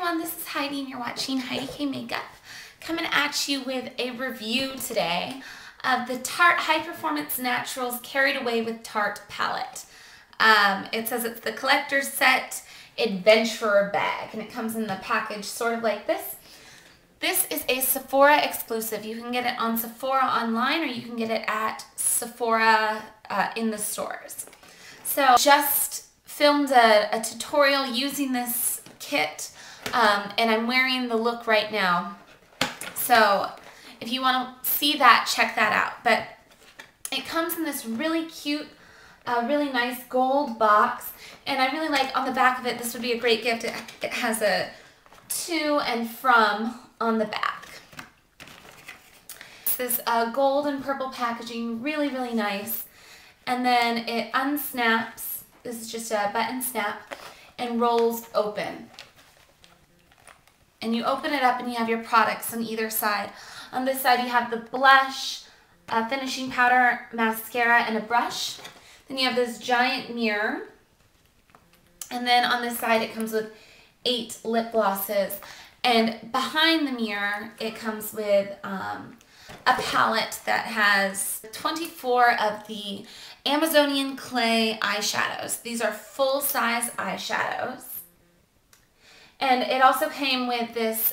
everyone, this is Heidi and you're watching Heidi K Makeup. Coming at you with a review today of the Tarte High Performance Naturals Carried Away with Tarte palette. It says it's the collector's set adventurer bag and it comes in the package sort of like this. This is a Sephora exclusive. You can get it on Sephora online or you can get it at Sephora in the stores. So just filmed a tutorial using this kit and I'm wearing the look right now. So if you want to see that, check that out. But it comes in this really cute, really nice gold box. And I really like on the back of it, this would be a great gift. It has a to and from on the back. This gold and purple packaging, really, really nice. And then it unsnaps. This is just a button snap and rolls open. And you open it up and you have your products on either side. On this side you have the blush, finishing powder, mascara, and a brush. Then you have this giant mirror. And then on this side it comes with 8 lip glosses. And behind the mirror it comes with a palette that has 24 of the Amazonian clay eyeshadows. These are full-size eyeshadows. And it also came with this,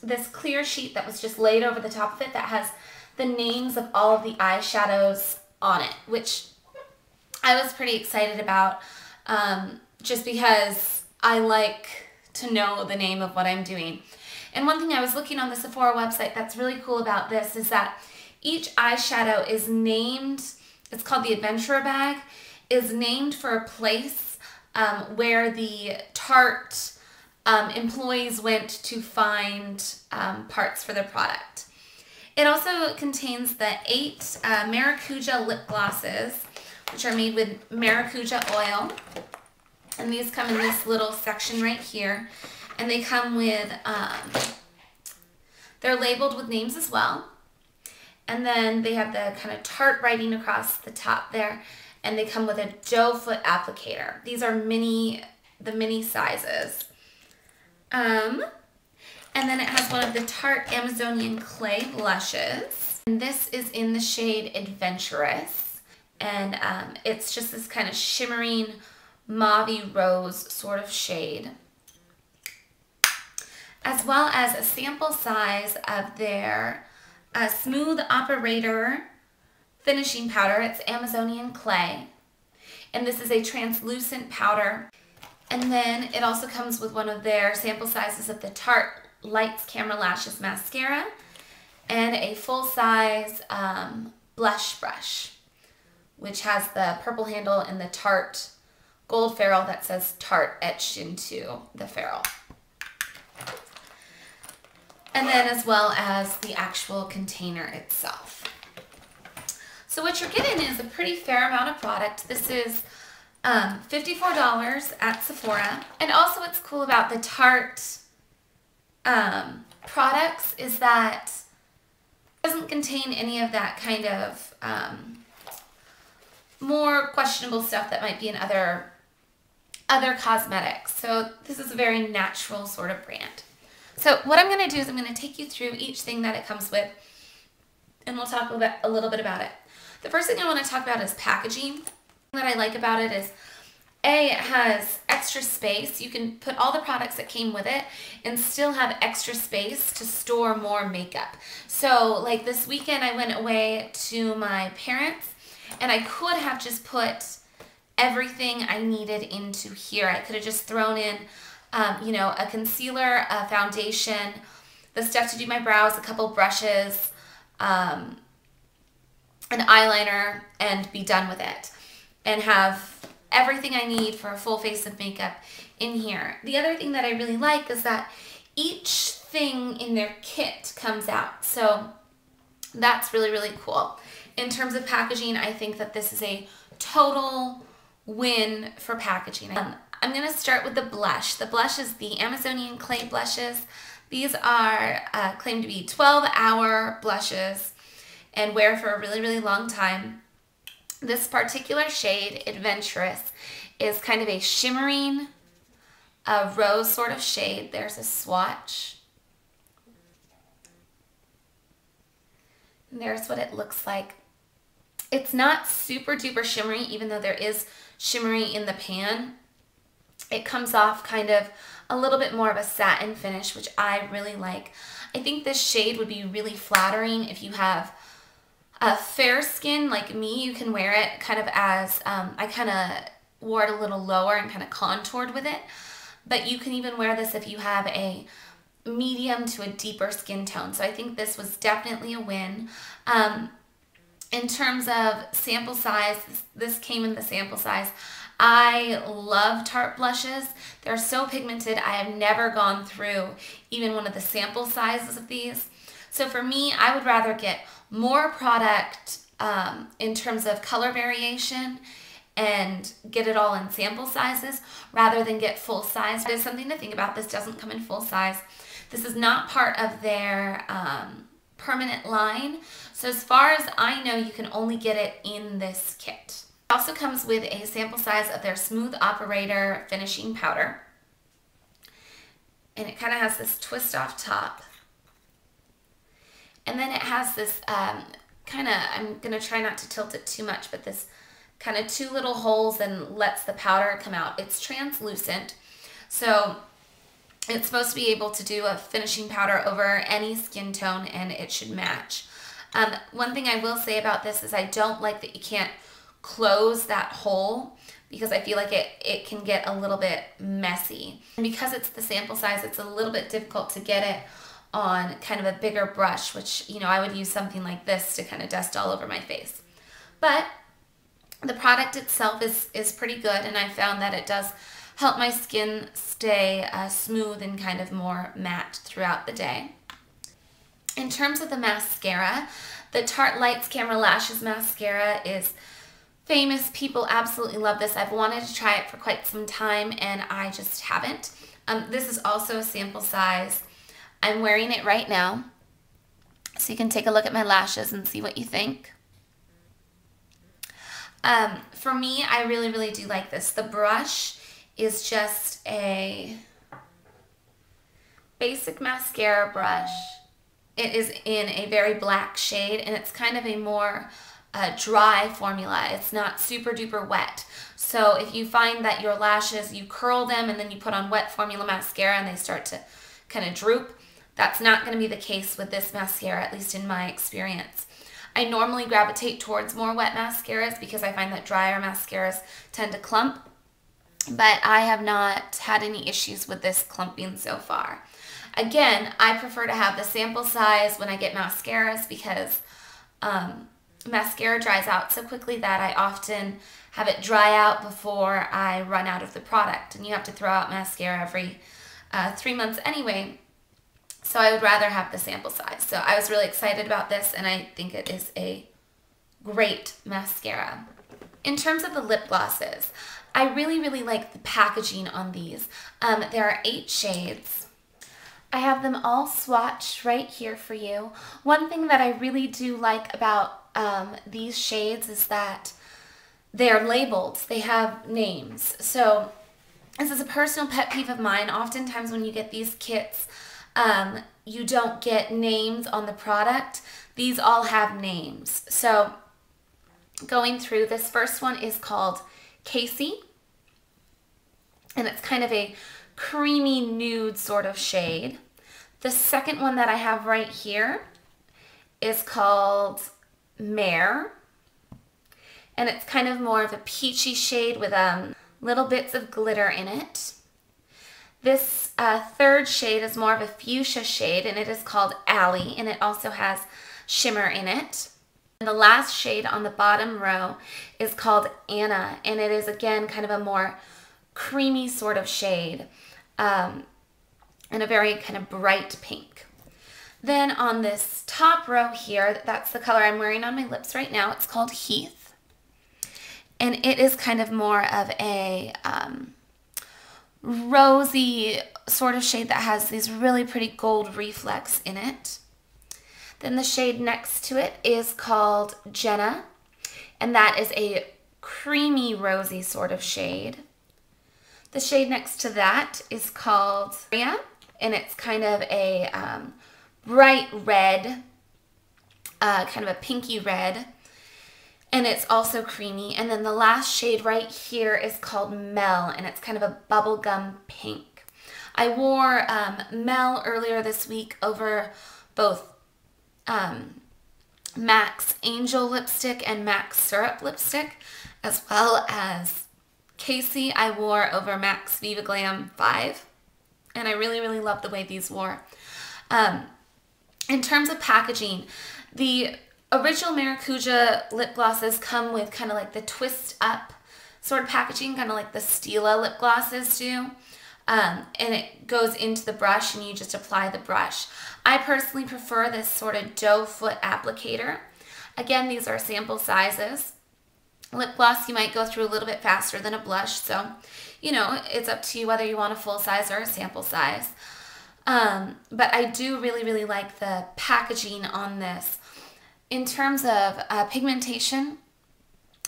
this clear sheet that was just laid over the top of it that has the names of all of the eyeshadows on it, which I was pretty excited about just because I like to know the name of what I'm doing. And one thing I was looking on the Sephora website that's really cool about this is that each eyeshadow is named, it's called the Adventurer Bag, is named for a place where the Tarte employees went to find parts for their product. It also contains the 8 Maracuja lip glosses, which are made with Maracuja oil. And these come in this little section right here. And they come with, they're labeled with names as well. And then they have the kind of Tarte writing across the top there. And they come with a doe foot applicator. These are the mini sizes. And then it has one of the Tarte Amazonian clay blushes. And this is in the shade Adventurous. And it's just this kind of shimmering mauvey rose sort of shade. As well as a sample size of their Smooth Operator finishing powder. It's Amazonian clay. And this is a translucent powder. And then it also comes with one of their sample sizes of the Tarte Lights Camera Lashes mascara and a full-size blush brush, which has the purple handle and the Tarte gold ferrule that says Tarte etched into the ferrule. And then as well as the actual container itself. So what you're getting is a pretty fair amount of product. This is $54 at Sephora. And also what's cool about the Tarte products is that it doesn't contain any of that kind of more questionable stuff that might be in other cosmetics. So this is a very natural sort of brand. So what I'm going to do is I'm going to take you through each thing that it comes with and we'll talk a little bit about it. The first thing I want to talk about is packaging. What I like about it is it has extra space. You can put all the products that came with it and still have extra space to store more makeup. So like this weekend I went away to my parents and I could have just put everything I needed into here. I could have just thrown in you know, a concealer, a foundation, the stuff to do my brows, a couple brushes, an eyeliner, and be done with it. And have everything I need for a full face of makeup in here. The other thing that I really like is that each thing in their kit comes out. So that's really, really cool. In terms of packaging, I think that this is a total win for packaging. I'm going to start with the blush. The blush is the Amazonian clay blushes. These are claimed to be 12-hour blushes and wear for a really, really long time. This particular shade, Adventurous, is kind of a shimmering a rose sort of shade. There's a swatch. And there's what it looks like. It's not super duper shimmery, even though there is shimmery in the pan. It comes off kind of a little bit more of a satin finish, which I really like. I think this shade would be really flattering if you have a fair skin like me. You can wear it kind of as, I kind of wore it a little lower and kind of contoured with it. But you can even wear this if you have a medium to a deeper skin tone. So I think this was definitely a win. In terms of sample size, this came in the sample size. I love Tarte blushes. They're so pigmented. I have never gone through even one of the sample sizes of these. So for me, I would rather get more product in terms of color variation and get it all in sample sizes rather than get full size. There's something to think about. This doesn't come in full size. This is not part of their permanent line. So as far as I know, you can only get it in this kit. It also comes with a sample size of their Smooth Operator finishing powder. And it kind of has this twist off top. And then it has this kind of, I'm going to try not to tilt it too much, but this kind of two little holes and lets the powder come out. It's translucent. So it's supposed to be able to do a finishing powder over any skin tone and it should match. One thing I will say about this is I don't like that you can't close that hole because I feel like it can get a little bit messy. And because it's the sample size, it's a little bit difficult to get it on kind of a bigger brush, which, you know, I would use something like this to kind of dust all over my face. But the product itself is pretty good, and I found that it does help my skin stay smooth and kind of more matte throughout the day. In terms of the mascara, the Tarte Lights Camera Lashes Mascara is famous. People absolutely love this. I've wanted to try it for quite some time and I just haven't. This is also a sample size. I'm wearing it right now, so you can take a look at my lashes and see what you think. For me, I really, really do like this. The brush is just a basic mascara brush. It is in a very black shade, and it's kind of a more dry formula. It's not super duper wet. So if you find that your lashes, you curl them and then you put on wet formula mascara and they start to kind of droop, that's not going to be the case with this mascara, at least in my experience. I normally gravitate towards more wet mascaras because I find that drier mascaras tend to clump, but I have not had any issues with this clumping so far. Again, I prefer to have the sample size when I get mascaras because mascara dries out so quickly that I often have it dry out before I run out of the product, and you have to throw out mascara every 3 months anyway. So I would rather have the sample size. So I was really excited about this, and I think it is a great mascara. In terms of the lip glosses, I really, really like the packaging on these. There are 8 shades. I have them all swatched right here for you. One thing that I really do like about these shades is that they're labeled. They have names. So this is a personal pet peeve of mine. Oftentimes when you get these kits, you don't get names on the product. These all have names. So going through, this first one is called Casey, and it's kind of a creamy nude sort of shade. The second one that I have right here is called Mare, and it's kind of more of a peachy shade with little bits of glitter in it. This third shade is more of a fuchsia shade, and it is called Alley, and it also has shimmer in it. And the last shade on the bottom row is called Anna, and it is again kind of a more creamy sort of shade, and a very kind of bright pink. Then on this top row here, that's the color I'm wearing on my lips right now. It's called Heath, and it is kind of more of a rosy sort of shade that has these really pretty gold reflex in it. Then the shade next to it is called Jenna, and that is a creamy rosy sort of shade. The shade next to that is called Ria, and it's kind of a bright red, kind of a pinky red, and it's also creamy. And then the last shade right here is called Mel, and it's kind of a bubblegum pink. I wore Mel earlier this week over both MAC's Angel lipstick and MAC's Syrup lipstick, as well as Casey I wore over MAC's Viva Glam 5. And I really, really love the way these wore. In terms of packaging, the original Maracuja lip glosses come with kind of like the twist up sort of packaging, kind of like the Stila lip glosses do. And it goes into the brush and you just apply the brush. I personally prefer this sort of doe foot applicator. Again, these are sample sizes. Lip gloss you might go through a little bit faster than a blush, so you know, it's up to you whether you want a full size or a sample size. But I do really, really like the packaging on this. In terms of pigmentation,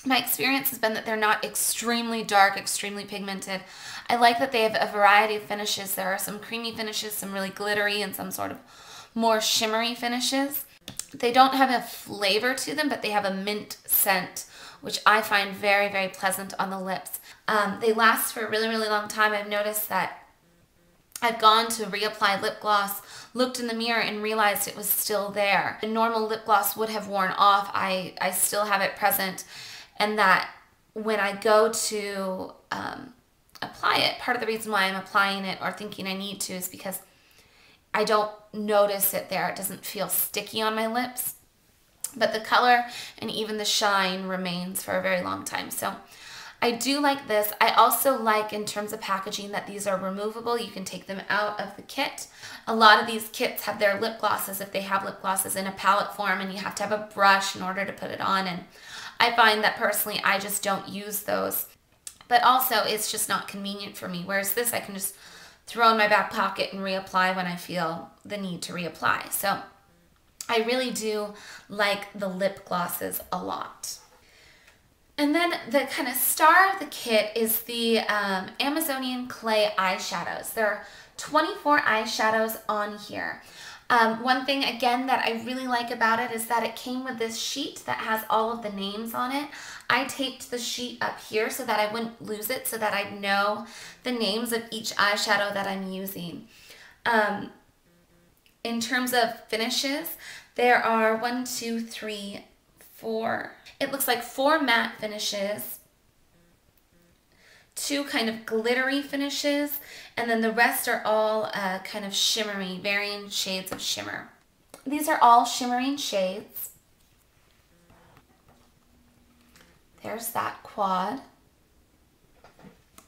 my experience has been that they're not extremely dark, extremely pigmented. I like that they have a variety of finishes. There are some creamy finishes, some really glittery, and some sort of more shimmery finishes. They don't have a flavor to them, but they have a mint scent, which I find very, very pleasant on the lips. They last for a really, really long time. I've noticed that I've gone to reapply lip gloss, looked in the mirror and realized it was still there. A normal lip gloss would have worn off. I still have it present, and that when I go to apply it, part of the reason why I'm applying it or thinking I need to is because I don't notice it there. It doesn't feel sticky on my lips. But the color and even the shine remains for a very long time. So I do like this. I also like, in terms of packaging, that these are removable. You can take them out of the kit. A lot of these kits have their lip glosses, if they have lip glosses, in a palette form, and you have to have a brush in order to put it on. And I find that personally I just don't use those. But also it's just not convenient for me. Whereas this I can just throw in my back pocket and reapply when I feel the need to reapply. So I really do like the lip glosses a lot. And then the kind of star of the kit is the Amazonian Clay eyeshadows. There are 24 eyeshadows on here. One thing, again, that I really like about it is that it came with this sheet that has all of the names on it. I taped the sheet up here so that I wouldn't lose it, so that I'd know the names of each eyeshadow that I'm using. In terms of finishes, there are 1, 2, 3, 4. It looks like 4 matte finishes, 2 kind of glittery finishes, and then the rest are all kind of shimmery, varying shades of shimmer. These are all shimmering shades. There's that quad.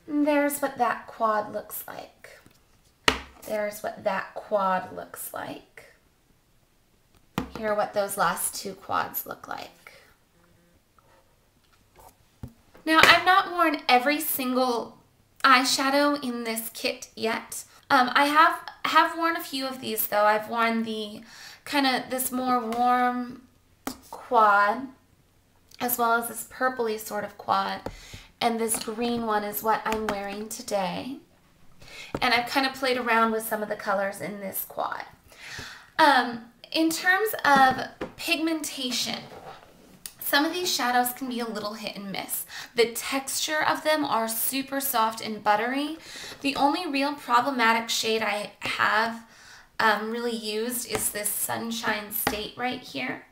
And there's what that quad looks like. There's what that quad looks like. Here are what those last 2 quads look like. Now, I've not worn every single eyeshadow in this kit yet. I have worn a few of these though. I've worn the kind of this more warm quad, as well as this purpley sort of quad, and this green one is what I'm wearing today. And I've kind of played around with some of the colors in this quad. In terms of pigmentation, some of these shadows can be a little hit and miss. The texture of them are super soft and buttery. The only real problematic shade I have really used is this Sunshine State right here.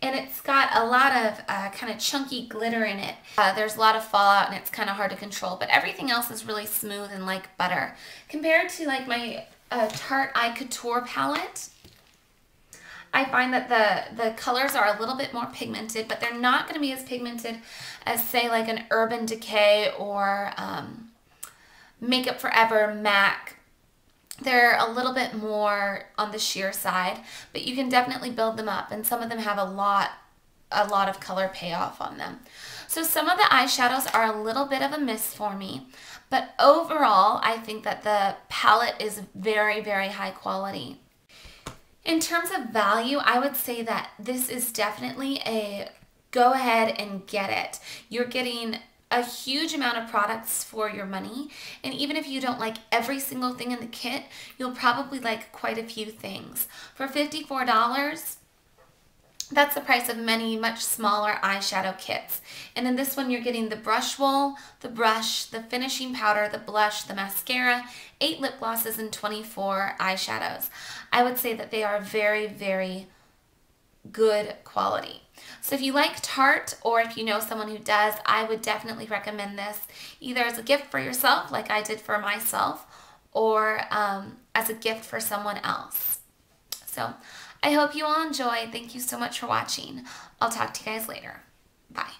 And it's got a lot of kind of chunky glitter in it. There's a lot of fallout and it's kind of hard to control, but everything else is really smooth and like butter. Compared to like my Tarte Eye Couture palette, I find that the colors are a little bit more pigmented, but they're not going to be as pigmented as, say, like an Urban Decay or Makeup Forever MAC. They're a little bit more on the sheer side, but you can definitely build them up, and some of them have a lot of color payoff on them. So some of the eyeshadows are a little bit of a miss for me, but overall, I think that the palette is very, very high quality. In terms of value, I would say that this is definitely a go ahead and get it. You're getting a huge amount of products for your money, and even if you don't like every single thing in the kit, you'll probably like quite a few things. For $54, that's the price of many much smaller eyeshadow kits. And in this one, you're getting the brush wool, the brush, the finishing powder, the blush, the mascara, 8 lip glosses, and 24 eyeshadows. I would say that they are very, very good quality. So if you like Tarte, or if you know someone who does, I would definitely recommend this either as a gift for yourself, like I did for myself, or as a gift for someone else. So I hope you all enjoy. Thank you so much for watching. I'll talk to you guys later. Bye.